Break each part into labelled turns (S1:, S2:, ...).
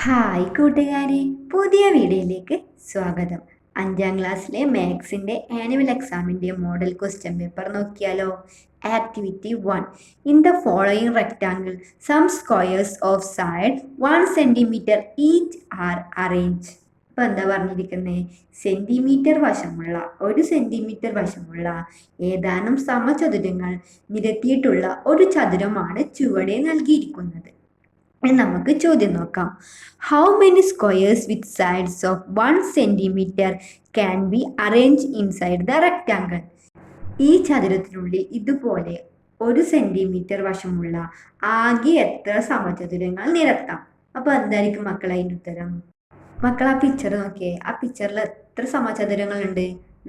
S1: Hi കൂട്ടുകാരെ, പുതിയ വീഡിയോയിലേക്ക് സ്വാഗതം. 5ാം ക്ലാസ്സിലെ മാത്സിൻ്റെ ആനുവൽ എക്സാമിൻ്റെ മോഡൽ ക്വസ്റ്റ്യൻ പേപ്പർ നോക്കിയാലോ. Activity 1. In the following rectangle some squares of side 1 centimetre each are arrange. ഇപ്പം എന്താ പറഞ്ഞിരിക്കുന്നത്? ഒരു സെൻറ്റിമീറ്റർ വശമുള്ള ഏതാനും സമചതുരങ്ങൾ നിരത്തിയിട്ടുള്ള ഒരു ചതുരമാണ് ചുവടെ നൽകിയിരിക്കുന്നത്. നമുക്ക് ചോദ്യം നോക്കാം. How many squares with sides of 1 centimetre can be arrange inside the rectangle? ഈ ചതുരത്തിനുള്ളിൽ ഇതുപോലെ 1 സെൻറ്റിമീറ്റർ വശമുള്ള ആകെ എത്ര സമചതുരങ്ങൾ നിരത്താം? അപ്പോൾ എന്തായിരിക്കും മക്കളെ അതിൻ്റെ ഉത്തരം? മക്കൾ ആ പിക്ചർ നോക്കിയേ. ആ പിക്ചറിൽ എത്ര സമചതുരങ്ങളുണ്ട്?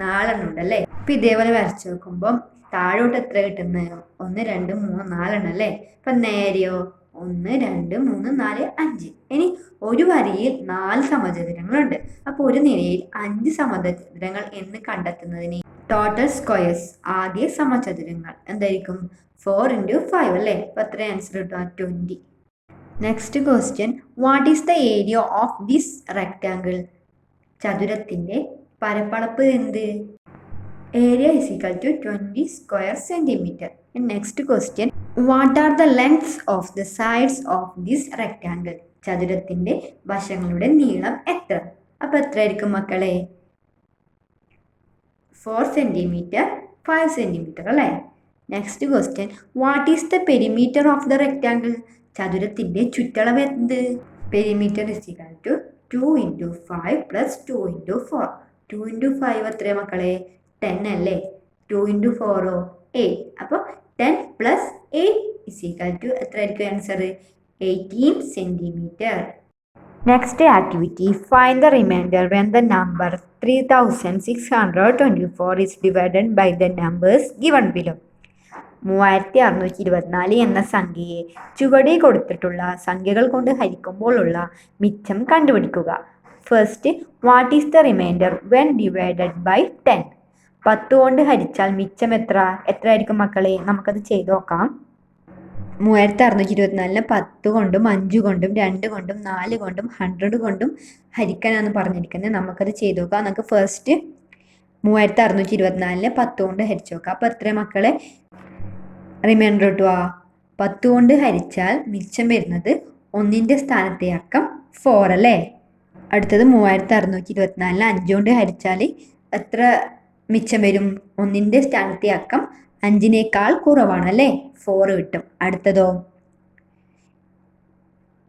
S1: 4 എണ്ണം ഉണ്ട് അല്ലേ? അപ്പം ഇതേപോലെ വരച്ചു നോക്കുമ്പം താഴോട്ട് എത്ര കിട്ടുന്നത്? 1 2 3 4 എണ്ണം അല്ലേ? അപ്പം നേരെയോ 1 2 3 4 5. ഇനി ഒരു വരിയിൽ 4 സമചതുരങ്ങളുണ്ട്. അപ്പോൾ ഒരു നിരയിൽ 5 സമചതുരങ്ങൾ എന്ന് കണ്ടെത്തുന്നതിന് ടോട്ടൽ സ്ക്വയേഴ്സ് ആകെ സമചതുരങ്ങൾ എന്തായിരിക്കും? 4 × 5 അല്ലേ? അപ്പോൾ എത്ര ആൻസർ കിട്ടുക? 20. Next question. What is the area of this rectangle? ചതുരത്തിൻ്റെ പരപ്പളപ്പ് എന്ത്? Area is equal to 20 square centimeter. Next question. What are the lengths of the sides of this rectangle? ചതുരത്തിൻ്റെ വശങ്ങളുടെ നീളം എത്ര? അപ്പോൾ എത്ര ആയിരിക്കും മക്കളെ? 4 സെൻറ്റിമീറ്റർ 5 സെൻറ്റിമീറ്റർ അല്ലേ? Next question. What is the perimeter of the rectangle? ചതുരത്തിൻ്റെ ചുറ്റളവ് എന്ത്? Perimeter is equal to 2 × 5 + 2 × 4. 2 × 5 എത്രയാണ് മക്കളെ? 10 അല്ലേ? 2 × 4 8. അപ്പോൾ 10 + 8 = എത്ര ആയിരിക്കും answer? 18 centimetre. Next activity. Find the remainder when the number 3624 is divided by the numbers given below. 3624 എന്ന സംഖ്യയെ ചുവടെ കൊടുത്തിട്ടുള്ള സംഖ്യകൾ കൊണ്ട് ഹരിക്കുമ്പോഴുള്ള മിച്ചം കണ്ടുപിടിക്കുക. First, what is the remainder when divided by 10? 10 കൊണ്ട് ഹരിച്ചാൽ മിച്ചം എത്ര ആയിരിക്കും മക്കളെ? നമുക്കത് ചെയ്ത് നോക്കാം. 3624 10 കൊണ്ടും 5 കൊണ്ടും 2 കൊണ്ടും 4 കൊണ്ടും 100 കൊണ്ടും ഹരിക്കാനാണ് പറഞ്ഞിരിക്കുന്നത്. നമുക്കത് ചെയ്ത് നോക്കാം. നമുക്ക് ഫസ്റ്റ് 3624 10 കൊണ്ട് ഹരിച്ചു നോക്കാം. അപ്പോൾ എത്ര മക്കളെ റിമൈൻഡർ കിട്ടുക? 10 കൊണ്ട് ഹരിച്ചാൽ മിച്ചം വരുന്നത് 1ൻ്റെ സ്ഥാനത്തെ അക്കം 4 അല്ലേ? അടുത്തത് 3624 5 കൊണ്ട് ഹരിച്ചാൽ എത്ര മിച്ചം വരും? 1ൻ്റെ സ്ഥാനത്തെ അക്കം 5നേക്കാൾ കുറവാണ് അല്ലേ? 4 കിട്ടും. അടുത്തതോ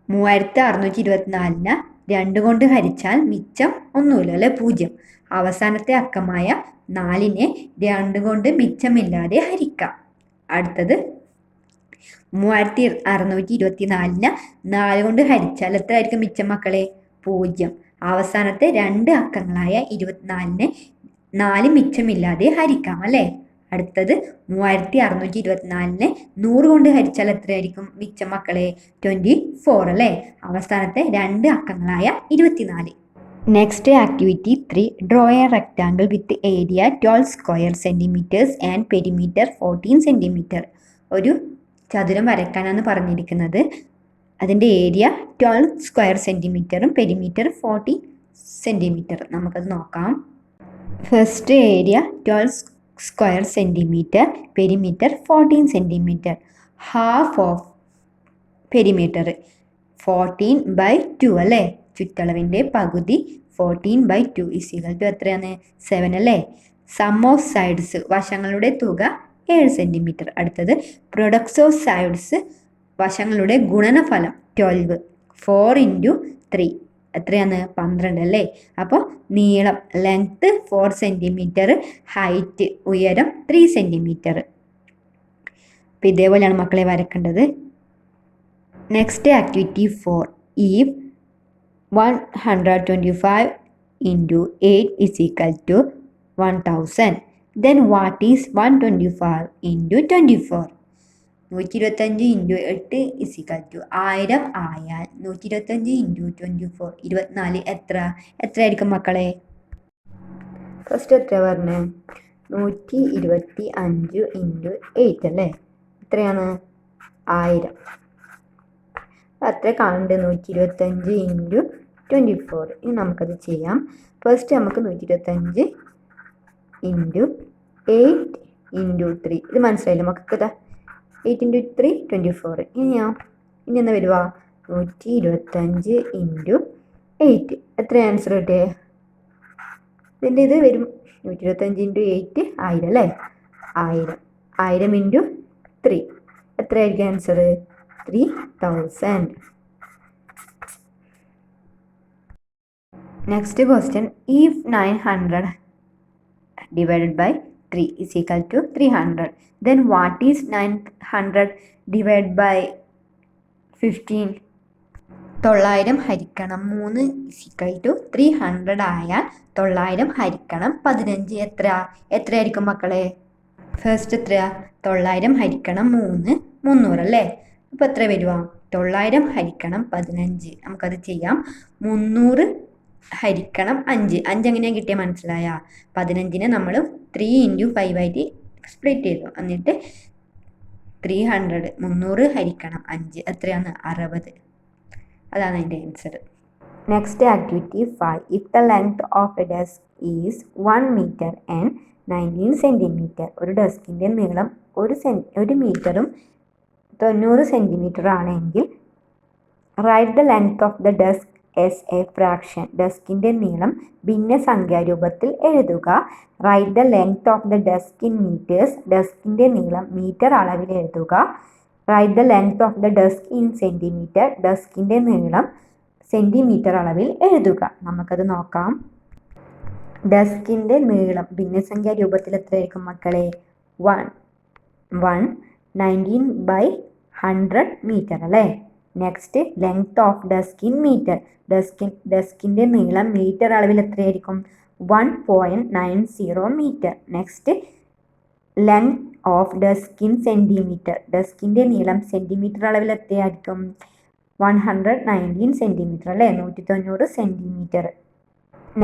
S1: 3624 2 കൊണ്ട് ഹരിച്ചാൽ മിച്ചം ഒന്നുമില്ല അല്ലേ? 0. അവസാനത്തെ അക്കമായ 4നെ 2 കൊണ്ട് മിച്ചമില്ലാതെ ഹരിക്കാം. അടുത്തത് 3624 4 കൊണ്ട് ഹരിച്ചാൽ എത്ര ആയിരിക്കും മിച്ചം മക്കളെ? 0. അവസാനത്തെ 2 അക്കങ്ങളായ 24നെ 4 മിച്ചമില്ലാതെ ഹരിക്കാം അല്ലേ? അടുത്തത് 3624 100 കൊണ്ട് ഹരിച്ചാൽ എത്രയായിരിക്കും മിച്ചം മക്കളെ? 24 അല്ലേ? അവസാനത്തെ 2 അക്കങ്ങളായ 24. Next activity 3. Draw A rectangle with area 12 square centimetres and perimeter 14 centimetre. ഒരു ചതുരം വരയ്ക്കാനാണ് പറഞ്ഞിരിക്കുന്നത്. അതിൻ്റെ ഏരിയ 12 സ്ക്വയർ സെൻറ്റിമീറ്ററും പെരിമീറ്റർ 14 സെൻറ്റിമീറ്റർ. നമുക്കത് നോക്കാം. First area 12 square centimetre, perimeter 14 centimetre. Half of perimeter 14/2 അല്ലേ? ചുറ്റളവിൻ്റെ പകുതി 14/2 = എത്രയാണ്? 7 അല്ലേ? സം ഓഫ് സൈഡ്സ് വശങ്ങളുടെ തുക 7 സെൻറ്റിമീറ്റർ. അടുത്തത് പ്രൊഡക്ട്സ് ഓഫ് സൈഡ്സ് വശങ്ങളുടെ ഗുണനഫലം 12. 4 × 3 എത്രയാണ്? 12 അല്ലേ? അപ്പോൾ നീളം ലെങ്ത്ത് 4 സെൻറ്റിമീറ്റർ, ഹൈറ്റ് ഉയരം 3 സെൻറ്റിമീറ്റർ. അപ്പോൾ ഇതേപോലെയാണ് മക്കളെ വരക്കേണ്ടത്. Next activity 4. If 125 × 8 = 1000, then what is 125 × 24? 125 × 8 1000 ആയാൽ 125 × 24 24 എത്രയായിരിക്കും മക്കളെ? ഫസ്റ്റ് എത്ര പറഞ്ഞത്? 125 × 8 അല്ലേ? എത്രയാണ്? 1000. അത്ര കാണുന്നുണ്ട് 125 ഇൻറ്റു 24. ഇനി നമുക്കത് ചെയ്യാം. ഫസ്റ്റ് നമുക്ക് 125 ഇൻറ്റു 8 ഇൻറ്റു 3. ഇത് മനസ്സിലായില്ലേ മക്കൾക്ക്? 8 ഇൻറ്റു 3 24. ഇനി എന്താ വരുക? 125 ഇൻറ്റു 8. എത്ര ആൻസർ കിട്ടിയേ? ഇതിൻ്റെ ഇത് വരും 125 ഇൻറ്റു 8 1000 അല്ലേ? 1000 ഇൻറ്റു 3 എത്രയായിരിക്കും answer? 3000. Next question, if 900 divided by 3 is equal to 300, then what is 900 divided by 15? 900 ഹരിക്കണം 3 is equal to 300 ആയാൽ 900 ഹരിക്കണം 15 എത്രയായിരിക്കും മക്കളെ? ഫസ്റ്റ് എത്രയാ? 900 ഹരിക്കണം 3 300 അല്ലേ? അപ്പോൾ എത്ര വരുക? 900 ഹരിക്കണം 15. നമുക്കത് ചെയ്യാം. 300 ഹരിക്കണം 5. എങ്ങനെയാണ് കിട്ടിയാൽ മനസ്സിലായ? 15നെ നമ്മൾ 3 ഇൻറ്റു 5 ആയിട്ട് സ്പ്ലിറ്റ് ചെയ്തു. എന്നിട്ട് 300 ഹരിക്കണം 5 എത്രയാണ്? 60. അതാണ് അതിൻ്റെ answer. Next activity 5. If the length of a desk is 1 metre and 19 centimetre. ഒരു ഡെസ്കിൻ്റെ നീളം 1 മീറ്ററും 90 സെൻറ്റിമീറ്റർ ആണെങ്കിൽ write the length of the desk as a fraction. ഡെസ്കിൻ്റെ നീളം ഭിന്നസംഖ്യാരൂപത്തിൽ എഴുതുക. Write the length of the desk in metres. ഡെസ്കിൻ്റെ നീളം മീറ്റർ അളവിൽ എഴുതുക. Write the length of the desk in centimetre. ഡെസ്കിൻ്റെ നീളം സെൻറ്റിമീറ്റർ അളവിൽ എഴുതുക. നമുക്കത് നോക്കാം. ഡെസ്കിൻ്റെ നീളം ഭിന്നസംഖ്യാരൂപത്തിൽ എത്രയായിരിക്കും മക്കളെ? 19/100 മീറ്റർ അല്ലേ? Next length of desk in metre. ഡെസ്കിൻ്റെ നീളം മീറ്റർ അളവിൽ എത്രയായിരിക്കും? 1.90 metre. Next length of desk in centimetre. ഡെസ്കിൻ്റെ നീളം സെൻറ്റിമീറ്റർ അളവിൽ എത്രയായിരിക്കും? 119 സെൻറ്റിമീറ്റർ അല്ലേ? 190 centimetre.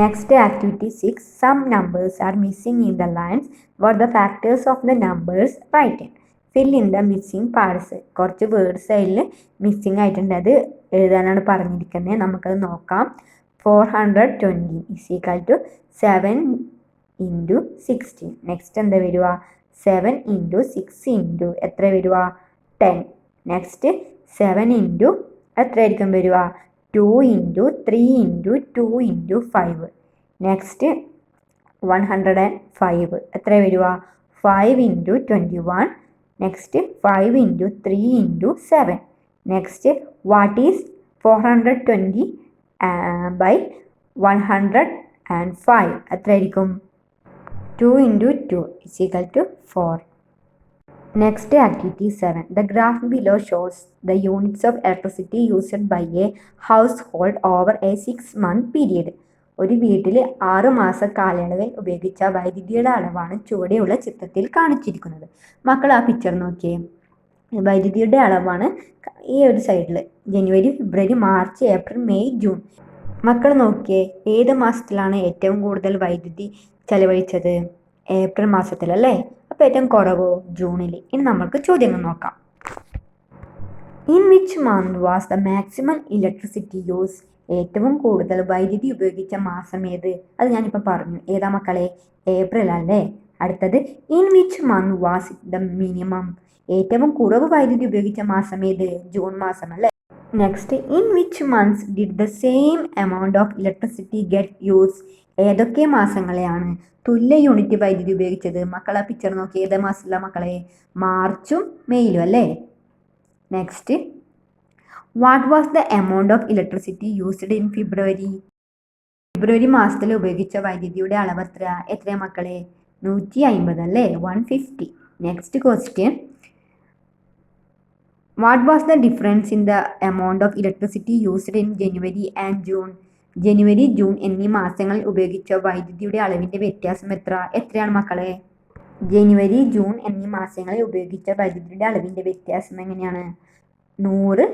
S1: Next activity 6. Some numbers are missing in the lines. What the factors of the numbers write. Fill in the missing parts. കുറച്ച് words അതിൽ missing ആയിട്ടുണ്ട്, അത് എഴുതാനാണ് പറഞ്ഞിരിക്കുന്നത്. നമുക്കത് നോക്കാം. 420 is equal to 7 into 16. Next എന്താ വരിക? 7 ഇൻറ്റു 6 ഇൻറ്റു എത്ര വരിക? 10. നെക്സ്റ്റ് 7 ഇൻറ്റു എത്രയായിരിക്കും വരിക? 2 ഇൻറ്റു 3 ഇൻറ്റു 2 ഇൻറ്റു 5. നെക്സ്റ്റ് 105 എത്ര വരിക? 5 into 21. Next 5 into 3 into 7. Next what is 420 by 105 എത്രയായിരിക്കും? 2 into 2 is equal to 4. Next activity 7. The graph below shows the units of electricity used by a household over a 6-month period. ഒരു വീട്ടിൽ 6 മാസ കാലയളവിൽ ഉപയോഗിച്ച വൈദ്യുതിയുടെ അളവാണ് ചുവടെയുള്ള ചിത്രത്തിൽ കാണിച്ചിരിക്കുന്നത്. മക്കൾ ആ പിക്ചർ നോക്കിയേ. വൈദ്യുതിയുടെ അളവാണ് ഈ ഒരു സൈഡിൽ. ജനുവരി, ഫെബ്രുവരി, മാർച്ച്, ഏപ്രിൽ, മെയ്, ജൂൺ. മക്കൾ നോക്കിയേ, ഏത് മാസത്തിലാണ് ഏറ്റവും കൂടുതൽ വൈദ്യുതി ചെലവഴിച്ചത്? ഏപ്രിൽ മാസത്തിലല്ലേ? അപ്പോൾ ഏറ്റവും കുറവോ? ജൂണിൽ. ഇനി നമുക്ക് ചോദ്യങ്ങൾ നോക്കാം. In which month was the maximum electricity use? ഏറ്റവും കൂടുതൽ വൈദ്യുതി ഉപയോഗിച്ച മാസം ഏത്? അത് ഞാനിപ്പോൾ പറഞ്ഞു. ഏതാ മക്കളെ? ഏപ്രിൽ അല്ലേ? അടുത്തത് in which month was the minimum? ഏറ്റവും കുറവ് വൈദ്യുതി ഉപയോഗിച്ച മാസം ഏത്? ജൂൺ മാസം അല്ലേ? Next in which months did the same amount of electricity get use? ഏതൊക്കെ മാസങ്ങളെയാണ് തുല്യ യൂണിറ്റ് വൈദ്യുതി ഉപയോഗിച്ചത്? മക്കളെ പിക്ചർ നോക്കി. ഏത് മാസത്തില മക്കളെ? മാർച്ചും മെയിലും അല്ലേ? Next what was the amount of electricity used in February? ഫെബ്രുവരി മാസത്തിൽ ഉപയോഗിച്ച വൈദ്യുതിയുടെ അളവ് എത്രയാ മക്കളെ? 150 അല്ലേ? 150. Next question, what was the difference in the amount of electricity used in January and June? ജനുവരി, ജൂൺ എന്നീ മാസങ്ങളിൽ ഉപയോഗിച്ച വൈദ്യുതിയുടെ അളവിൻ്റെ വ്യത്യാസം എത്രയാണ് മക്കളെ? ജനുവരി, ജൂൺ എന്നീ മാസങ്ങളിൽ ഉപയോഗിച്ച വൈദ്യുതിയുടെ അളവിൻ്റെ വ്യത്യാസം എങ്ങനെയാണ്? 100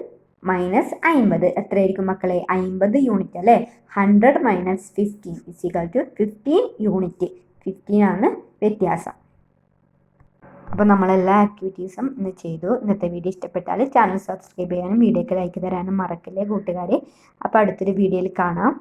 S1: മൈനസ് 50 എത്രയായിരിക്കും മക്കളെ? 50 യൂണിറ്റ് അല്ലേ? 100 minus 15 is equal to 15 unit. 15 ആണ് വ്യത്യാസം. അപ്പോൾ നമ്മളെല്ലാ ആക്ടിവിറ്റീസും ഇന്ന് ചെയ്തു. ഇന്നത്തെ വീഡിയോ ഇഷ്ടപ്പെട്ടാൽ ചാനൽ സബ്സ്ക്രൈബ് ചെയ്യാനും വീഡിയോക്ക് ലൈക്ക് തരാനും മറക്കല്ലേ കൂട്ടുകാരെ. അപ്പോൾ അടുത്തൊരു വീഡിയോയിൽ കാണാം.